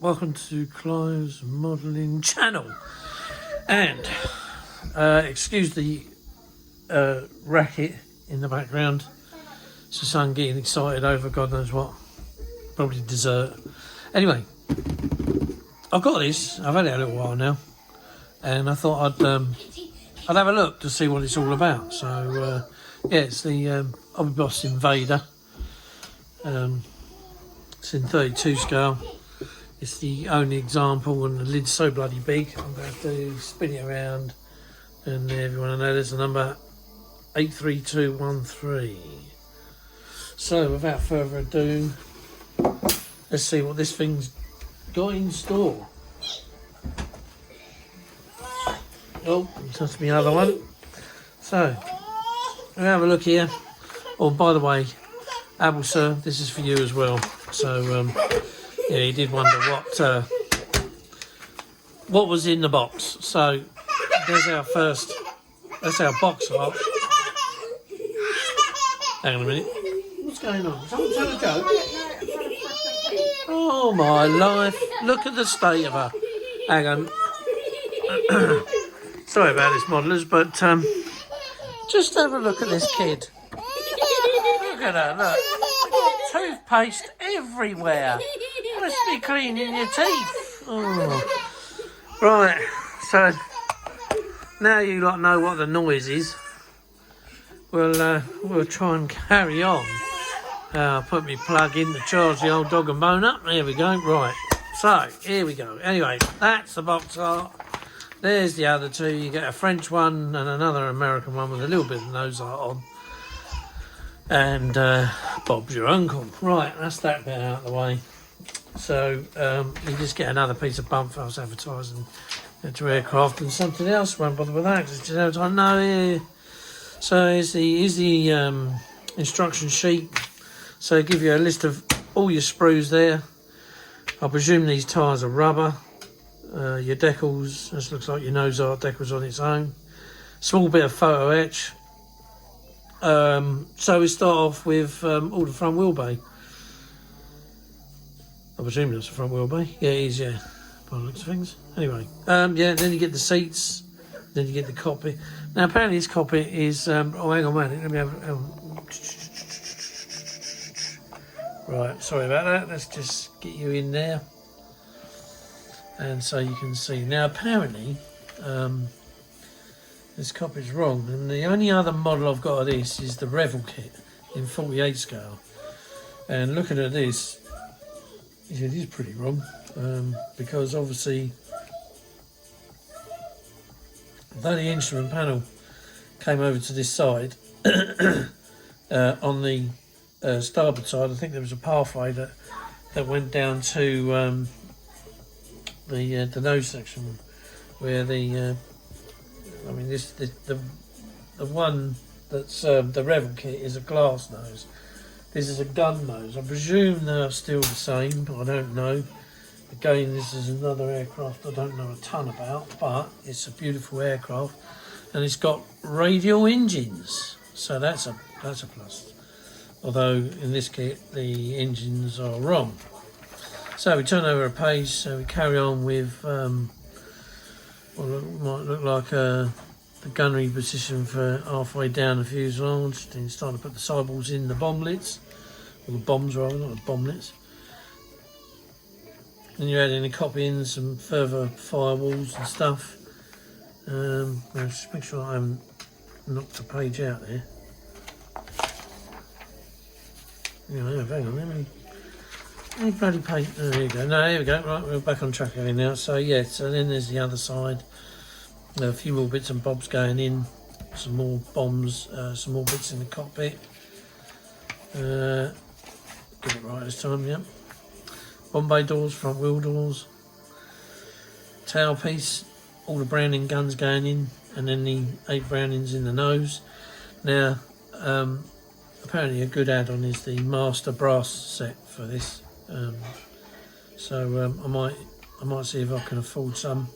welcome to Clive's modelling channel. And excuse the racket in the background. It's the son getting excited over God knows what. Probably dessert. Anyway, I've got this. I've had it a little while now, and I thought I'd have a look to see what it's all about. So yeah, it's the A-26B Invader. It's in 32 scale. It's the only example, and the lid's so bloody big. I'm going to have to spin it around, and everyone will know there's the number 83213. So without further ado, let's see what this thing's got in store. Oh, that's my other one. So we'll have a look here. Oh, by the way, Abel sir, this is for you as well. So yeah, he did wonder what was in the box. So there's our first, that's our box art. Hang on a minute. What's going on? Someone trying to go? Oh my life! Look at the state of her. Hang on. Sorry about this, modellers, but just have a look at this kid. Look at her, look. Toothpaste everywhere. Must be cleaning your teeth. Oh. Right, so now you lot know what the noise is. We'll try and carry on. I'll put my plug in to charge the old dog and bone up. There we go. Right, so here we go. Anyway, that's the box art. There's the other two. You get a French one and another American one with a little bit of nose art on. And Bob's your uncle. Right, that's that bit out of the way. So you just get another piece of bump false advertising to aircraft and something else. Won't bother with that because you don't know. Yeah. So here's the instruction sheet. So give you a list of all your sprues there. I presume these tyres are rubber. Your decals, this looks like your nose art decals on its own. Small bit of photo etch. So we start off with all the front wheel bay. I presume that's the front wheel bay. Yeah, it is, yeah. By the looks of things. Anyway, yeah, then you get the seats. Then you get the cockpit. Now, apparently this cockpit is... oh, hang on a minute. Let me have... Right, sorry about that. Let's just get you in there. And so you can see. Now, apparently... this cockpit's wrong, and the only other model I've got of this is the Revel kit in 48 scale. And looking at this, it is pretty wrong, because obviously, though the instrument panel came over to this side, on the starboard side, I think there was a pathway that went down to the nose section, where the I mean, the one that's the Revel kit is a glass nose. This is a gun nose. I presume they're still the same, but I don't know. Again, this is another aircraft I don't know a ton about, but it's a beautiful aircraft, and it's got radial engines, so that's a plus. Although in this kit the engines are wrong. So we turn over a page. So we carry on with. What might look like the gunnery position for halfway down the fuselage. Then starting to put the sidewalls in the bomblets, or the bombs rather, not the bomblets. Then you're adding the copy in some further firewalls and stuff. Just make sure I haven't knocked the page out there. Yeah, I have, hang on, any bloody paint. Oh, there you go. No, there we go. Right, we're back on track again now. So yeah, so then there's the other side. A few more bits and bobs going in. Some more bombs. Some more bits in the cockpit. Get it right this time. Yep. Bomb bay doors, front wheel doors. Tailpiece. All the Browning guns going in, and then the 8 Brownings in the nose. Now, apparently a good add-on is the master brass set for this. So I might see if I can afford some.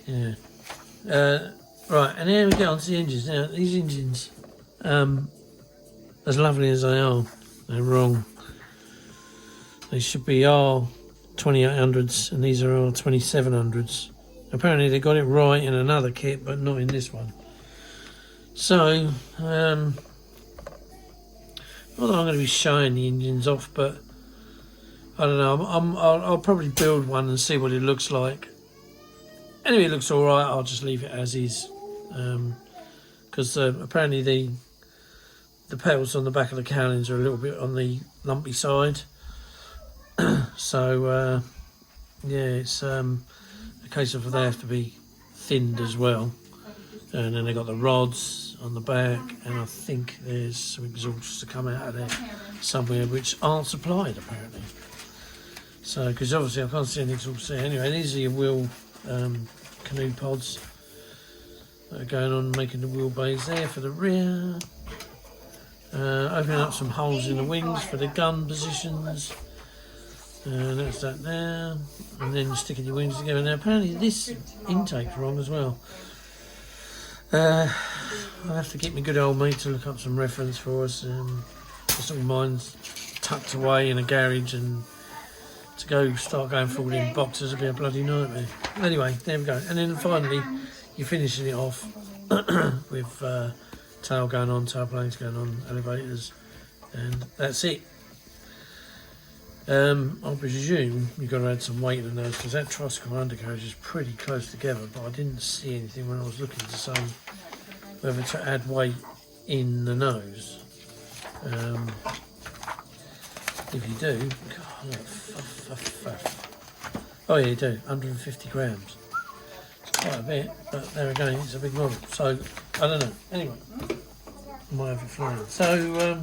Yeah. Right, and here we get onto the engines. Now these engines, as lovely as they are, they're wrong. They should be R2800s and these are R2700s. Apparently they got it right in another kit, but not in this one. So, not that I'm going to be showing the engines off, but I don't know. I'll probably build one and see what it looks like. And if it looks all right, I'll just leave it as is. Because apparently the pedals on the back of the cowlings are a little bit on the lumpy side. So yeah, it's a case of they have to be thinned as well. And then they got the rods on the back, and I think there's some exhausts to come out of there somewhere which aren't supplied apparently. So, because obviously I can't see any exhausts there. Anyway, these are your wheel canoe pods that are going on, making the wheel bays there for the rear. Opening up some holes in the wings for the gun positions. That's that there. And then sticking your wings together. Now apparently this intake's wrong as well. I'll have to get my good old mate to look up some reference for us. This all mine's tucked away in a garage, and to start going forward in boxes would be a bloody nightmare. Anyway, there we go. And then finally, you're finishing it off with tail going on, tail planes going on, elevators, and that's it. I presume you've got to add some weight in those, because that tricycle undercarriage is pretty close together, but I didn't see anything when I was looking to say whether to add weight in the nose. If you do, God, oh yeah, you do, 150 grams. It's quite a bit, but there again, it's a big model, so I don't know. Anyway, I might have it flying. So,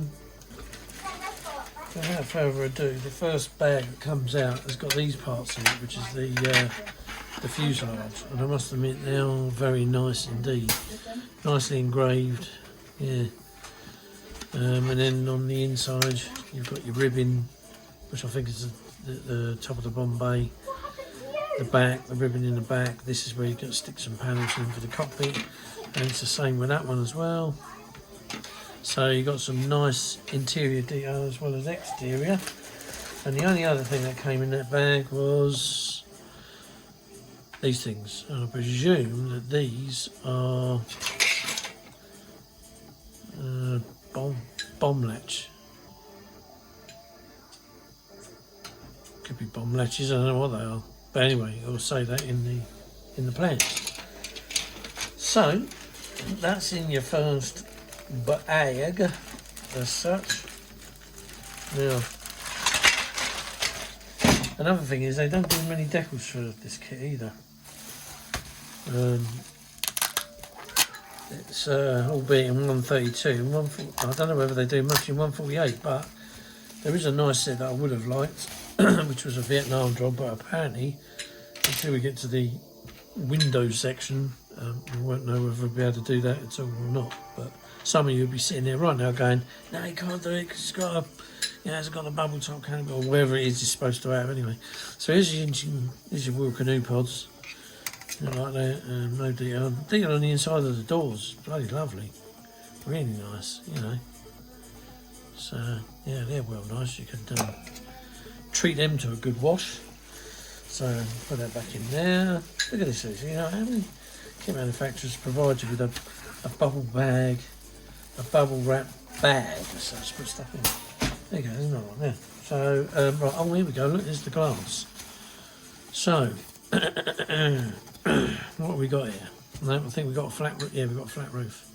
without further ado, the first bag that comes out has got these parts in it, which is the fuselage, and I must admit they are very nice indeed, nicely engraved, yeah. And then on the inside you've got your ribbon, which I think is the top of the Bombay, the back, the ribbon in the back. This is where you've got to stick some panels in for the cockpit, and it's the same with that one as well. So you've got some nice interior detail as well as exterior. And the only other thing that came in that bag was these things. And I presume that these are bomb latch. Could be bomb latches, I don't know what they are. But anyway, I'll say that in the plans. So that's in your first bag as such. Now, another thing is they don't do many decals for this kit either. It's albeit in 132, I don't know whether they do much in 148, but there is a nice set that I would have liked, which was a Vietnam job, but apparently until we get to the window section, we won't know whether we'll be able to do that at all or not. But some of you will be sitting there right now going, no, you can't do it because it's got it's got a bubble top canopy or whatever it is it's supposed to have anyway. So here's your wheel canoe pods, like that, no detail. Detail on the inside of the doors, bloody lovely, really nice, you know. So yeah, they're well nice. You can treat them to a good wash. So put that back in there. Look at this, you know, how many kit manufacturers provide you with a bubble bag, a bubble wrap bag, so to put stuff in. There you go, there's another one there. So, right, oh, here we go, look, there's the glass. So, what have we got here? No, I think we've got a flat roof. Yeah, we've got a flat roof.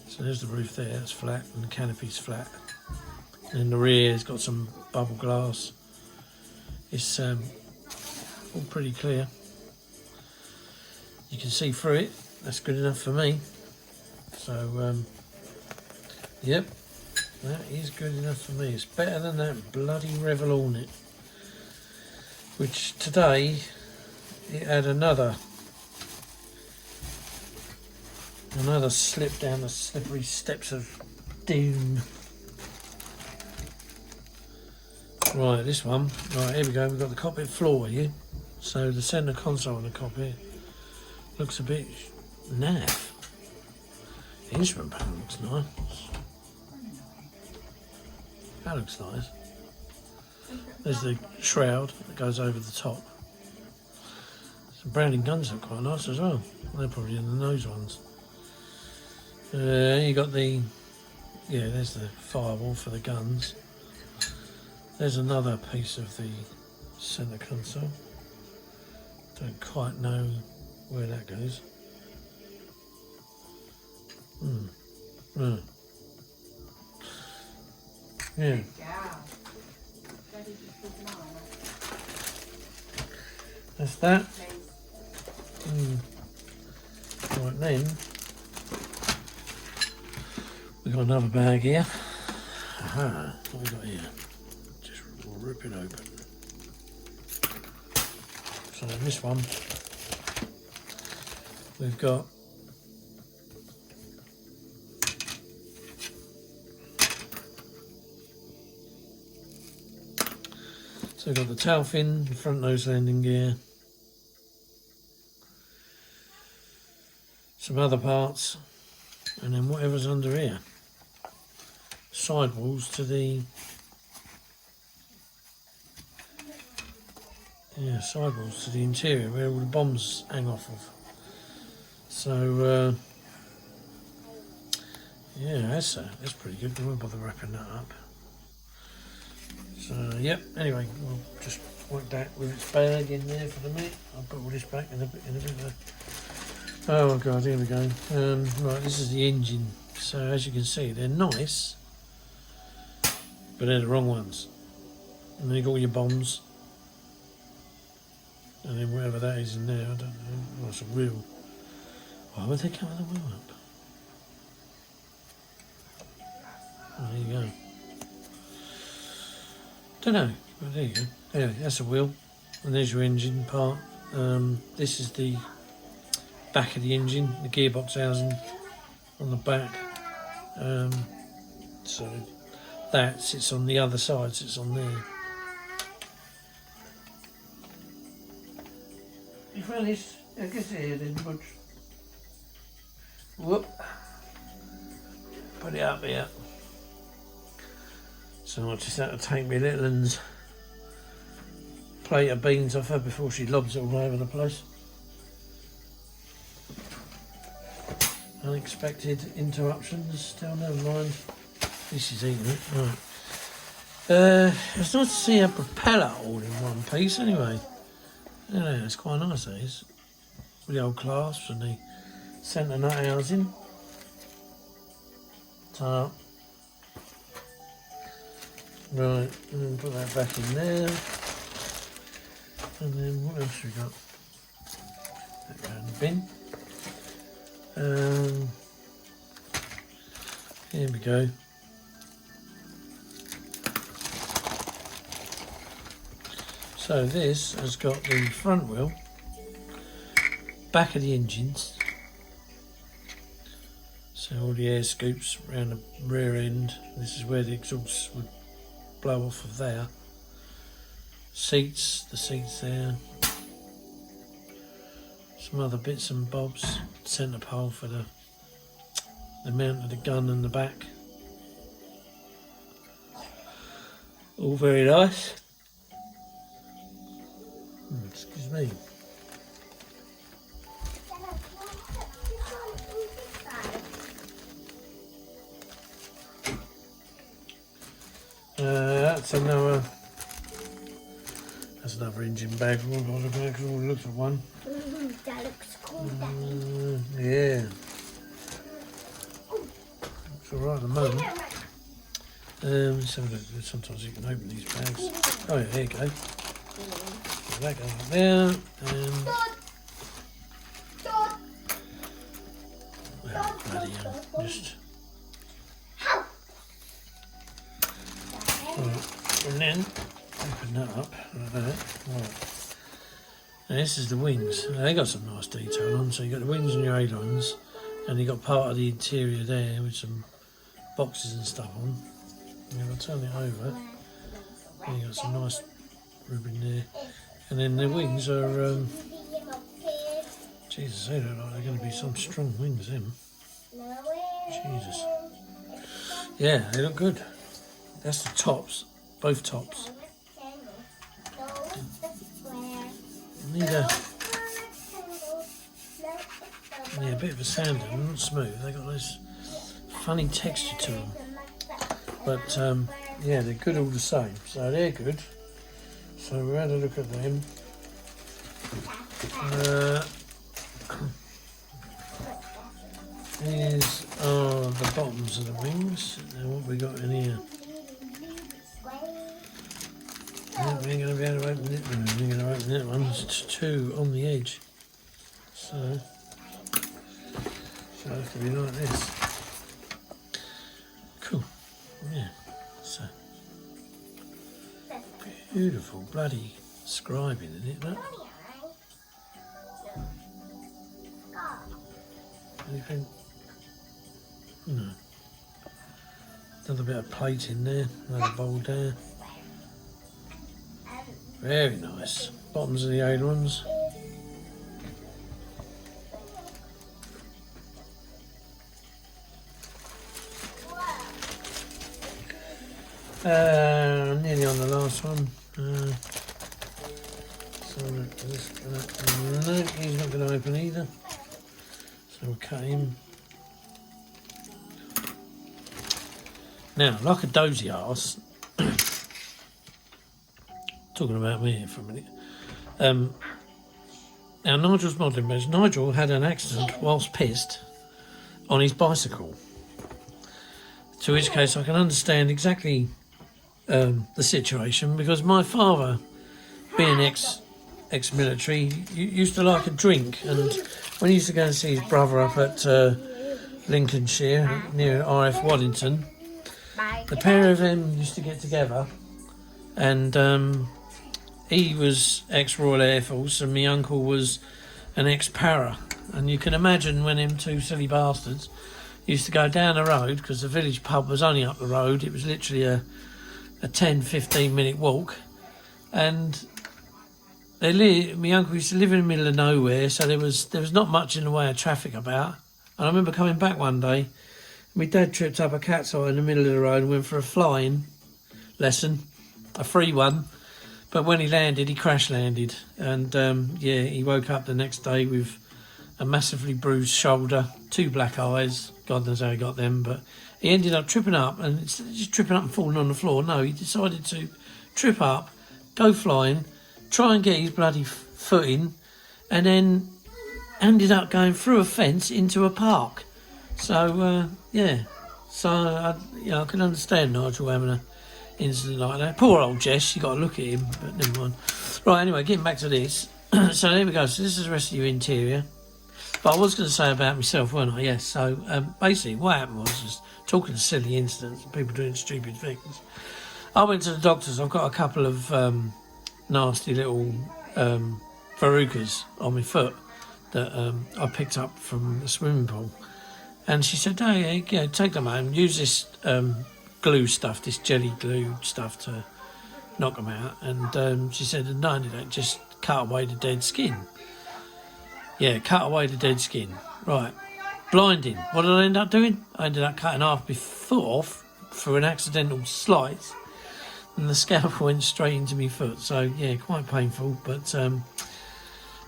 So there's the roof there, that's flat, and the canopy's flat. And in the rear, it's got some bubble glass. It's all pretty clear. You can see through it. That's good enough for me. So, yep, that is good enough for me. It's better than that bloody Revel Hornet, which today it had another slip down the slippery steps of doom. Right, this one. Right, here we go. We've got the cockpit floor here. So the centre console in the cockpit looks a bit naff. The instrument panel looks nice. That looks nice. There's the shroud that goes over the top. Some Browning guns look quite nice as well. They're probably in the nose ones. You got the, there's the firewall for the guns. There's another piece of the centre console. Don't quite know where that goes. Yeah. That's that. Right then, we got another bag here. Aha, what we got here? Just rip it open. So in this one, we've got we've got the tail fin, the front nose landing gear, some other parts, and then whatever's under here. Sidewalls to the sidewalls to the interior where all the bombs hang off of. So that's pretty good. We won't bother wrapping that up. So yep. Anyway, we'll just work that with its bag in there for the minute. I'll put all this back in a bit. Oh god, here we go. Right, this is the engine. So as you can see, they're nice, but they're the wrong ones. And then you got all your bombs, and then whatever that is in there, I don't know. Oh, it's a wheel. Why would they cover the wheel up? Oh, there you go. Don't know, but there you go. Anyway, that's a wheel, and there's your engine part. This is the back of the engine, the gearbox housing on the back. So that sits on the other side, sits on there. You found this? I guess here then, but whoop. Put it up here. So I just had to take my little one's plate of beans off her before she lobs it all over the place. Unexpected interruptions, still never mind. This is eating it, right. It's nice to see a propeller all in one piece anyway. Yeah, it's quite nice that is. With the old clasps and the centre nut housing. Top. Right, and then put that back in there. And then what else we got? That go in the bin. Here we go. So this has got the front wheel, back of the engines, so all the air scoops around the rear end. This is where the exhausts would blow off of there. Seats, the seats there. Some other bits and bobs. Centre pole for the mount of the gun and the back. All very nice. Excuse me. That's another engine bag. We've got a bag. We'll look for one. That looks cool. Yeah. It's alright at the moment. Let's have a look. Sometimes you can open these bags. Oh yeah, there you go. So that goes up there. And bloody hell. Just right. And then open that up like that. Right. Now this is the wings. Now they got some nice detail on. So you got the wings and your ailerons, and you got part of the interior there with some boxes and stuff on. And if I turn it over, then you got some nice ribbon there. And then the wings are, Jesus, they look like they're going to be some strong wings, them. Jesus. Yeah, they look good. That's the tops, both tops. Need a bit of a sander, not smooth. They got this funny texture to them, but yeah, they're good all the same. So they're good. So we had a look at them. These are the bottoms of the wings. Now what we got in here? No, we ain't going to be able to open it. No, we ain't going to open that one. There's two on the edge. So it has to be like this. Cool. Yeah. So beautiful bloody scribing in it, look. Anything? No. Another bit of plate in there, another bowl there. Very nice. Bottoms of the ailerons. Nearly on the last one. No, he's not going to open either. So we'll cut him. Now, like a dozy arse, talking about me here for a minute. Now, Nigel's modelling base. Nigel had an accident whilst pissed on his bicycle. To which case I can understand exactly the situation, because my father, being ex-military, used to like a drink, and when he used to go and see his brother up at Lincolnshire near RF Waddington, the pair of them used to get together, and he was ex-Royal Air Force and my uncle was an ex-para, and you can imagine when them two silly bastards used to go down the road, because the village pub was only up the road, it was literally a 10-15 minute walk, and my uncle used to live in the middle of nowhere, so there was not much in the way of traffic about. And I remember coming back one day, my dad tripped up a cat's eye in the middle of the road and went for a flying lesson, a free one, but when he landed, he crash landed, and yeah, he woke up the next day with a massively bruised shoulder, 2 black eyes, God knows how he got them, but he ended up tripping up, and instead of just tripping up and falling on the floor, no, he decided to trip up, go flying, try and get his bloody footing, and then ended up going through a fence into a park. So, yeah, so I can understand Nigel having an incident like that. Poor old Jess, you got to look at him, but never mind. Right, anyway, getting back to this. So there we go, so this is the rest of your interior. But I was going to say about myself, weren't I? Yes, so basically what happened was, just talking to silly incidents and people doing stupid things, I went to the doctors. I've got a couple of nasty little verrucas on my foot that I picked up from the swimming pool. And she said, oh, yeah, take them home, use this glue stuff, this jelly glue stuff to knock them out. And she said, no, you don't, just cut away the dead skin. Yeah, cut away the dead skin. Right. Blinding. What did I end up doing? I ended up cutting half my foot off through an accidental slice, and the scalpel went straight into my foot. So, yeah, quite painful. But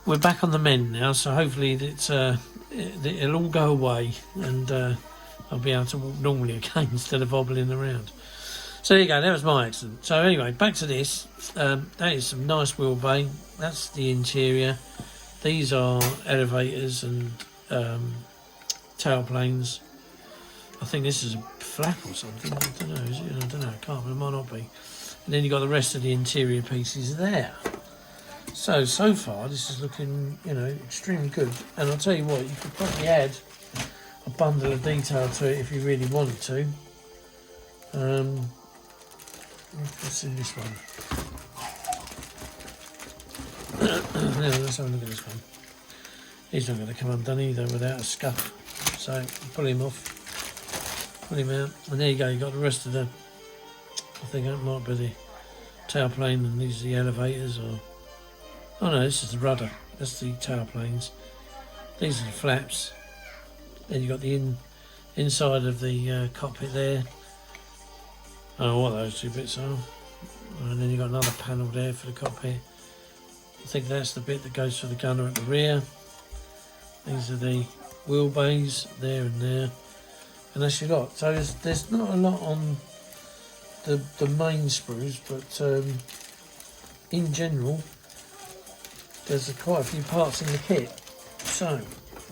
we're back on the mend now, so hopefully it'll all go away, and I'll be able to walk normally again instead of wobbling around. So there you go, that was my accident. So anyway, back to this. That is some nice wheel bay. That's the interior. These are elevators and tailplanes. I think this is a flap or something. I don't know, is it? I don't know, I can't, but it might not be. And then you've got the rest of the interior pieces there. So far, this is looking, extremely good. And I'll tell you what, you could probably add a bundle of detail to it if you really wanted to. What's in this one? Now, let's have a look at this one. He's not going to come undone either without a scuff. So, pull him off, pull him out, and there you go, you got the rest of the, I think that might be the tailplane, and these are the elevators, or, oh no, this is the rudder, that's the tailplanes. These are the flaps. Then you got the inside of the cockpit there. Oh, what those two bits are. And then you got another panel there for the cockpit. I think that's the bit that goes for the gunner at the rear. These are the wheel bays there and there, and that's your lot. So there's not a lot on the main sprues, but in general there's quite a few parts in the kit. So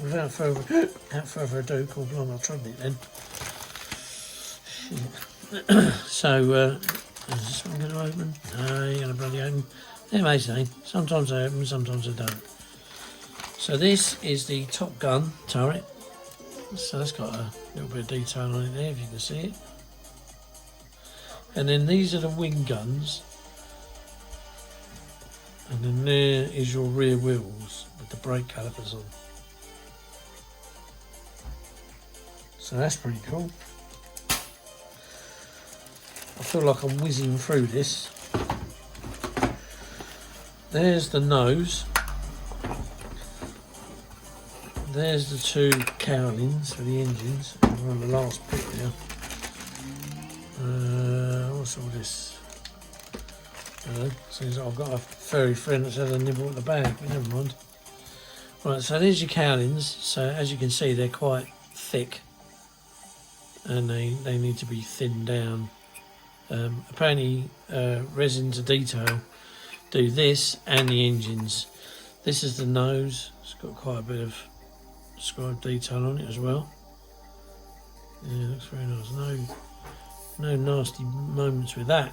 without further ado, cool, blimey, I've tried it then. So is this one going to open? No, you're going to bloody open. They may say, sometimes they open, sometimes they don't. So this is the Top Gun turret. So that's got a little bit of detail on it there, if you can see it. And then these are the wing guns. And then there is your rear wheels with the brake calipers on. So that's pretty cool. I feel like I'm whizzing through this. There's the nose. There's the two cowlings for the engines. We're on the last bit now. What's all this? I don't know. Seems like I've got a furry friend that's had a nibble at the bag, but never mind. Right, so there's your cowlings. So as you can see, they're quite thick, and they need to be thinned down. Apparently, resin to detail do this and the engines. This is the nose. It's got quite a bit of scribe detail on it as well. Yeah, looks very nice. No nasty moments with that.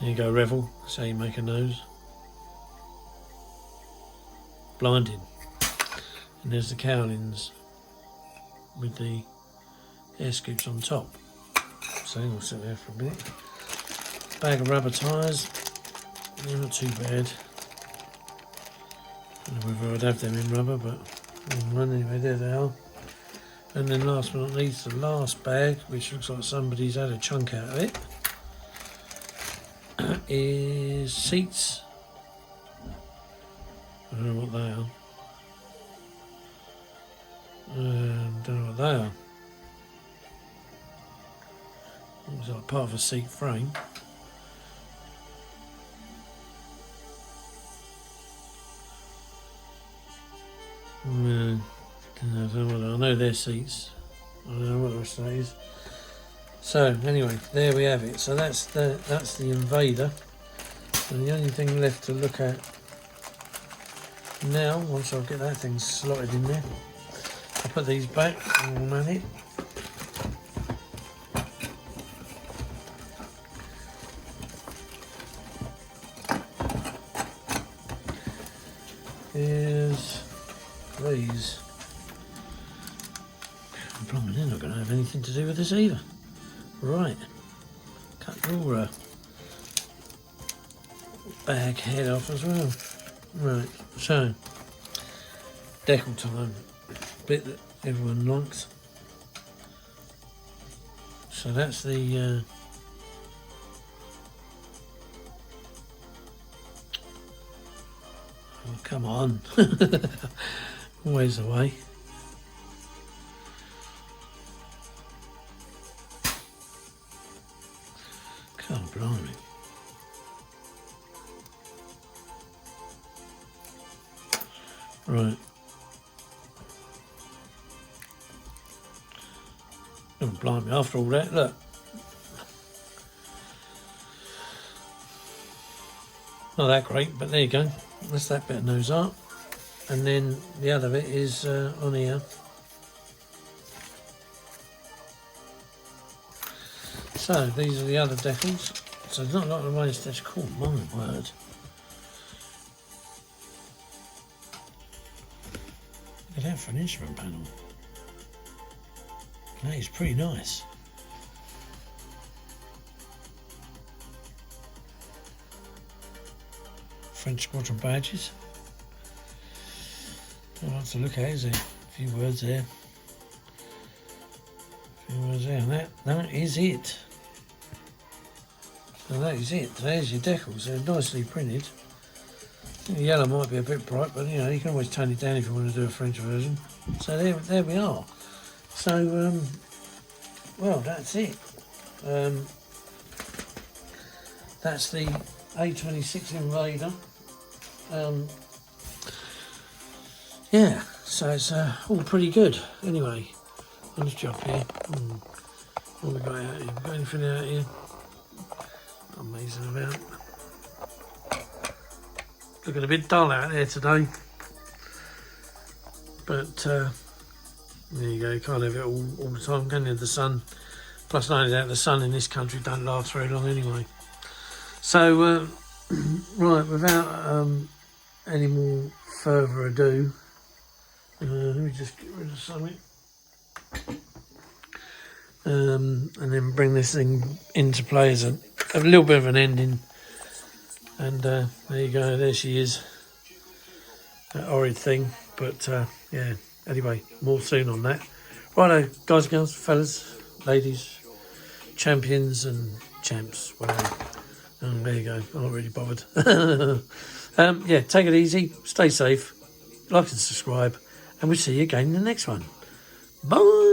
There you go, Revel. That's how you make a nose. Blinding. And there's the cowlings with the air scoops on top. So they'll sit there for a bit. Bag of rubber tyres. They're not too bad. I don't know whether I'd have them in rubber, but anyway, there they are. And then last but not least, the last bag, which looks like somebody's had a chunk out of it, is seats. I don't know what they are. Don't know what they are. Looks like part of a seat frame. I know their seats. I don't know what the rest of that is. So anyway, there we have it. So that's the Invader. And the only thing left to look at now, once I get that thing slotted in there, I'll put these back and we'll man it. Here's these. Probably they're not going to have anything to do with this either. Right, cut your bag head off as well. Right, so decal time, bit that everyone likes. So that's the oh, come on, always the way. God blimey. Right. Oh blimey, after all that, look. Not that great, but there you go. That's that bit of nose art. And then the other bit is on here. So these are the other decals. So there's not a lot of ways that's cool, my word. Look at that for an instrument panel. That is pretty nice. French Squadron badges. Not a lot to look at, is there? A few words there. A few words there, and that is it. So that is it. There's your decals. They're nicely printed. The yellow might be a bit bright, but you know, you can always tone it down if you want to do a French version. So there we are. So well, that's it. That's the A-26 Invader Yeah, so it's all pretty good. Anyway, on this job here. What we got out here? Got anything out here? Amazing about. Looking a bit dull out there today. But there you go, you can't have it all the time, can you? The sun. Plus, not only that, the sun in this country don't last very long anyway. So, right, without any more further ado, let me just get rid of something. And then bring this thing into play as a little bit of an ending. And there you go, there she is. That horrid thing. But yeah, anyway, more soon on that. Righto, guys and girls, fellas, ladies, champions and champs, whatever. There you go, I'm not really bothered. Yeah, take it easy, stay safe, like and subscribe, and we'll see you again in the next one. Bye!